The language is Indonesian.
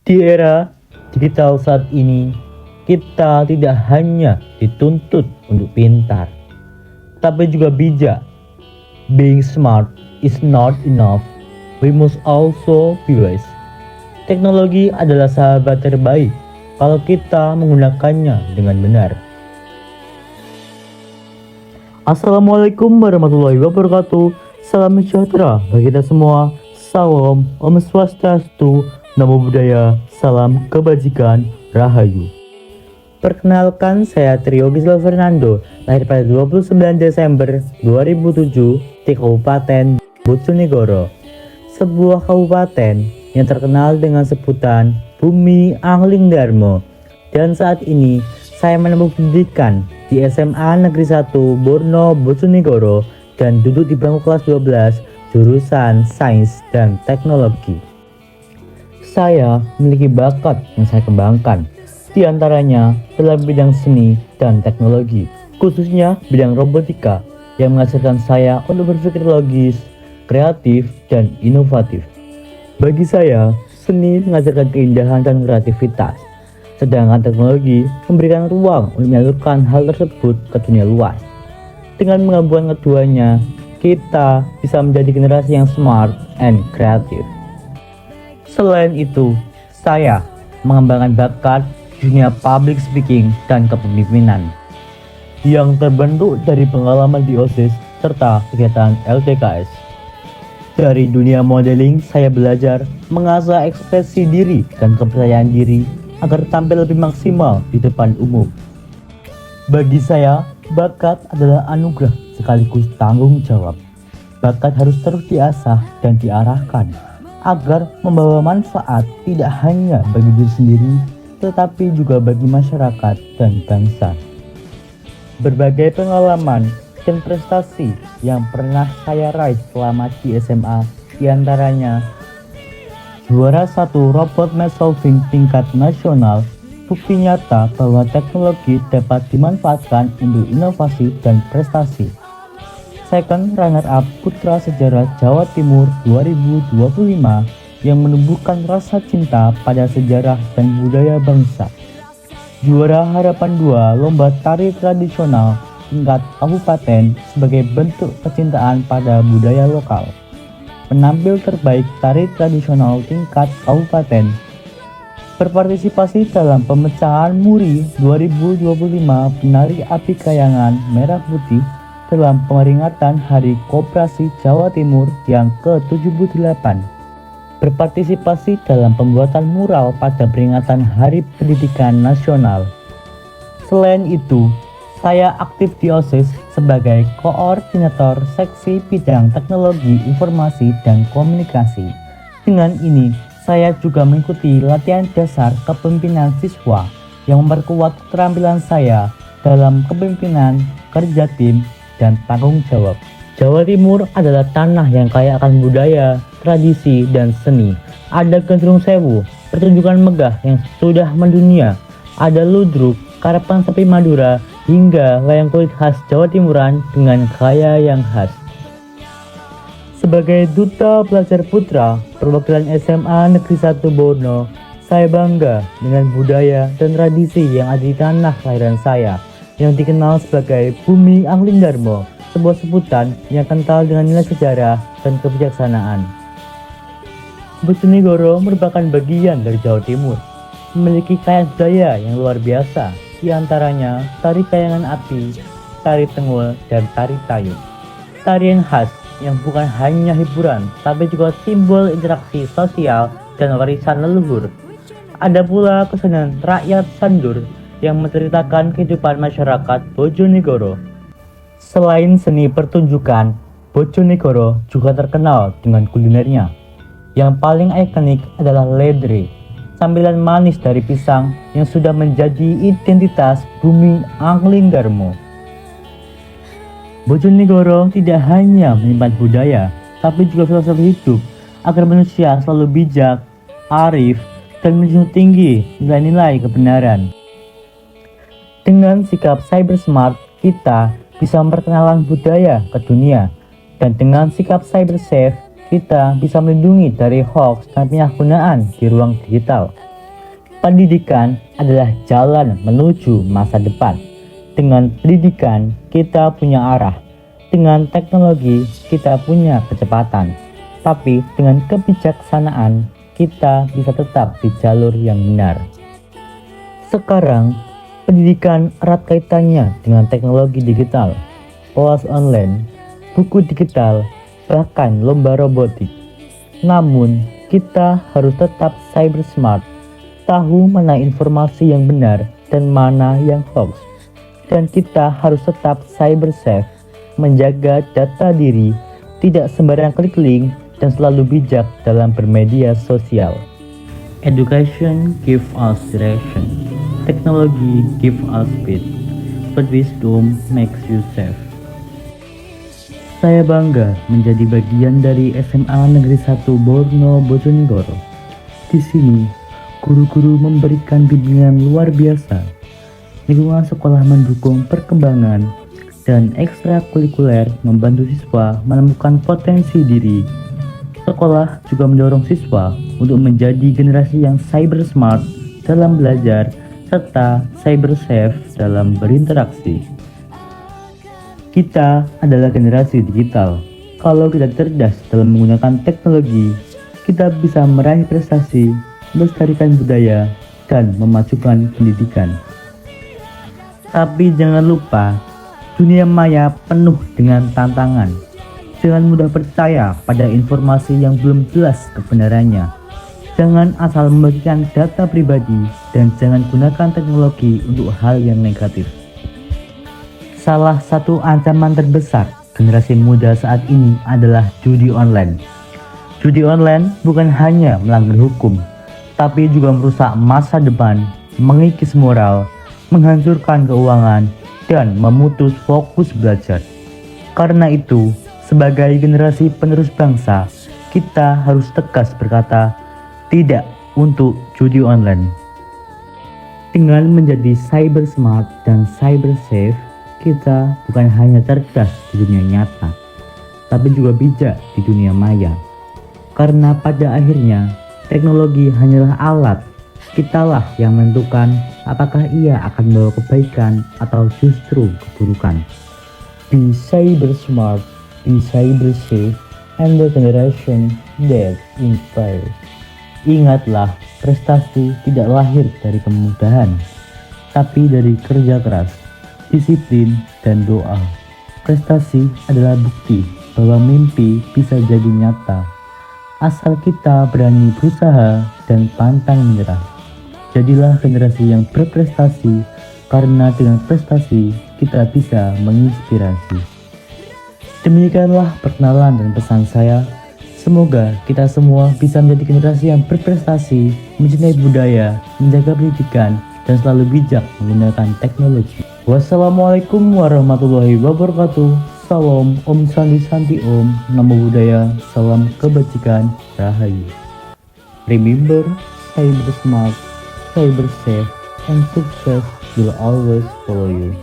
Di era digital saat ini, kita tidak hanya dituntut untuk pintar, tapi juga bijak. Being smart is not enough. We must also be wise. Teknologi adalah sahabat terbaik kalau kita menggunakannya dengan benar. Assalamualaikum warahmatullahi wabarakatuh. Salam sejahtera bagi kita semua. Salam, Om Swastiastu, Namo Buddhaya, salam kebajikan, Rahayu. Perkenalkan, saya Trio Gisel Fernando, lahir pada 29 Desember 2007 di Kabupaten Bojonegoro, sebuah kabupaten yang terkenal dengan sebutan Bumi Angling Darmo. Dan saat ini saya menempuh pendidikan di SMA Negeri 1 Borno Bojonegoro dan duduk di bangku kelas 12 jurusan Sains dan Teknologi. Saya memiliki bakat yang saya kembangkan, di antaranya dalam bidang seni dan teknologi, khususnya bidang robotika yang menghasilkan saya untuk berpikir logis, kreatif, dan inovatif. Bagi saya, seni mengajarkan keindahan dan kreativitas, sedangkan teknologi memberikan ruang untuk menyalurkan hal tersebut ke dunia luas. Dengan menggabungkan keduanya, kita bisa menjadi generasi yang smart and kreatif. Selain itu, saya mengembangkan bakat di dunia public speaking dan kepemimpinan yang terbentuk dari pengalaman di OSIS serta kegiatan LTKS. Dari dunia modeling, saya belajar mengasah ekspresi diri dan kepercayaan diri agar tampil lebih maksimal di depan umum. Bagi saya, bakat adalah anugerah sekaligus tanggung jawab. Bakat harus terus diasah dan diarahkan agar membawa manfaat tidak hanya bagi diri sendiri, tetapi juga bagi masyarakat dan bangsa. Berbagai pengalaman dan prestasi yang pernah saya raih selama di SMA, diantaranya juara 1 robot math solving tingkat nasional, bukti nyata bahwa teknologi dapat dimanfaatkan untuk inovasi dan prestasi. Second runner-up Putra Sejarah Jawa Timur 2025 yang menumbuhkan rasa cinta pada sejarah dan budaya bangsa. Juara Harapan 2 Lomba Tari Tradisional tingkat kabupaten sebagai bentuk kecintaan pada budaya lokal. Penampil terbaik tari tradisional tingkat kabupaten. Berpartisipasi dalam pemecahan Muri 2025 Penari Api Kayangan Merah Putih dalam peringatan Hari Koperasi Jawa Timur yang ke-78. Berpartisipasi dalam pembuatan mural pada peringatan Hari Pendidikan Nasional. Selain itu, saya aktif di OSIS sebagai koordinator seksi bidang teknologi informasi dan komunikasi. Dengan ini, saya juga mengikuti latihan dasar kepemimpinan siswa yang memperkuat keterampilan saya dalam kepemimpinan, kerja tim, dan tanggung jawab. Jawa Timur adalah tanah yang kaya akan budaya, tradisi, dan seni. Ada Gendrung Sewu, pertunjukan megah yang sudah mendunia. Ada ludruk, karapan sapi Madura, hingga wayang kulit khas Jawa Timuran dengan gaya yang khas. Sebagai Duta Pelajar Putra perwakilan SMA Negeri 1 Borno, saya bangga dengan budaya dan tradisi yang ada di tanah kelahiran saya, yang dikenal sebagai Bumi Angling Darmo, sebuah sebutan yang kental dengan nilai sejarah dan kebijaksanaan. Bojonegoro merupakan bagian dari Jawa Timur, memiliki kaya budaya yang luar biasa, di antaranya tari kayangan api, tari tenggul, dan tari tayub. Tarian khas yang bukan hanya hiburan, tapi juga simbol interaksi sosial dan warisan leluhur. Ada pula kesenian rakyat Sandur yang menceritakan kehidupan masyarakat Bojonegoro. Selain seni pertunjukan, Bojonegoro juga terkenal dengan kulinernya. Yang paling ikonik adalah ledre, sambilan manis dari pisang yang sudah menjadi identitas Bumi Angling Darmo. Bojonegoro tidak hanya menyimpan budaya, tapi juga filosofi hidup agar manusia selalu bijak, arif, dan menjunjung tinggi nilai-nilai kebenaran. Dengan sikap cyber smart, kita bisa memperkenalkan budaya ke dunia. Dan dengan sikap cyber safe, kita bisa melindungi dari hoax dan penyalahgunaan di ruang digital. Pendidikan adalah jalan menuju masa depan. Dengan pendidikan, kita punya arah. Dengan teknologi, kita punya kecepatan. Tapi dengan kebijaksanaan, kita bisa tetap di jalur yang benar. Sekarang, pendidikan erat kaitannya dengan teknologi digital, kelas online, buku digital, bahkan lomba robotik. Namun, kita harus tetap cyber smart, tahu mana informasi yang benar dan mana yang hoax. Dan kita harus tetap cyber safe, menjaga data diri, tidak sembarang klik link, dan selalu bijak dalam bermedia sosial. Education give us direction, technology give us speed, but wisdom makes you safe. Saya bangga menjadi bagian dari SMA Negeri 1 Borno Bojonegoro. Di sini, guru-guru memberikan bimbingan luar biasa. Lingkungan sekolah mendukung perkembangan dan ekstrakurikuler membantu siswa menemukan potensi diri. Sekolah juga mendorong siswa untuk menjadi generasi yang cyber smart dalam belajar serta cyber safe dalam berinteraksi. Kita adalah generasi digital. Kalau kita cerdas dalam menggunakan teknologi, kita bisa meraih prestasi, melestarikan budaya, dan memajukan pendidikan. Tapi jangan lupa, dunia maya penuh dengan tantangan. Jangan mudah percaya pada informasi yang belum jelas kebenarannya. Jangan asal membagikan data pribadi dan jangan gunakan teknologi untuk hal yang negatif. Salah satu ancaman terbesar generasi muda saat ini adalah judi online. Judi online bukan hanya melanggar hukum, tapi juga merusak masa depan, mengikis moral, menghancurkan keuangan, dan memutus fokus belajar. Karena itu, sebagai generasi penerus bangsa, kita harus tegas berkata tidak untuk judi online. Dengan menjadi cyber smart dan cyber safe, kita bukan hanya cerdas di dunia nyata, tapi juga bijak di dunia maya. Karena pada akhirnya, teknologi hanyalah alat. Kitalah yang menentukan apakah ia akan membawa kebaikan atau justru keburukan. Be cyber smart, be cyber safe, and the generation that inspires. Ingatlah, prestasi tidak lahir dari kemudahan, tapi dari kerja keras, disiplin, dan doa. Prestasi adalah bukti bahwa mimpi bisa jadi nyata, asal kita berani berusaha dan pantang menyerah. Jadilah generasi yang berprestasi, karena dengan prestasi kita bisa menginspirasi. Demikianlah perkenalan dan pesan saya. Semoga kita semua bisa menjadi generasi yang berprestasi, mencintai budaya, menjaga pendidikan, dan selalu bijak menggunakan teknologi. Wassalamualaikum warahmatullahi wabarakatuh. Salam Om Santi Santi Om, Namo Buddhaya, salam kebajikan, Rahayu. Remember, cyber smart, cyber safe, and success will always follow you.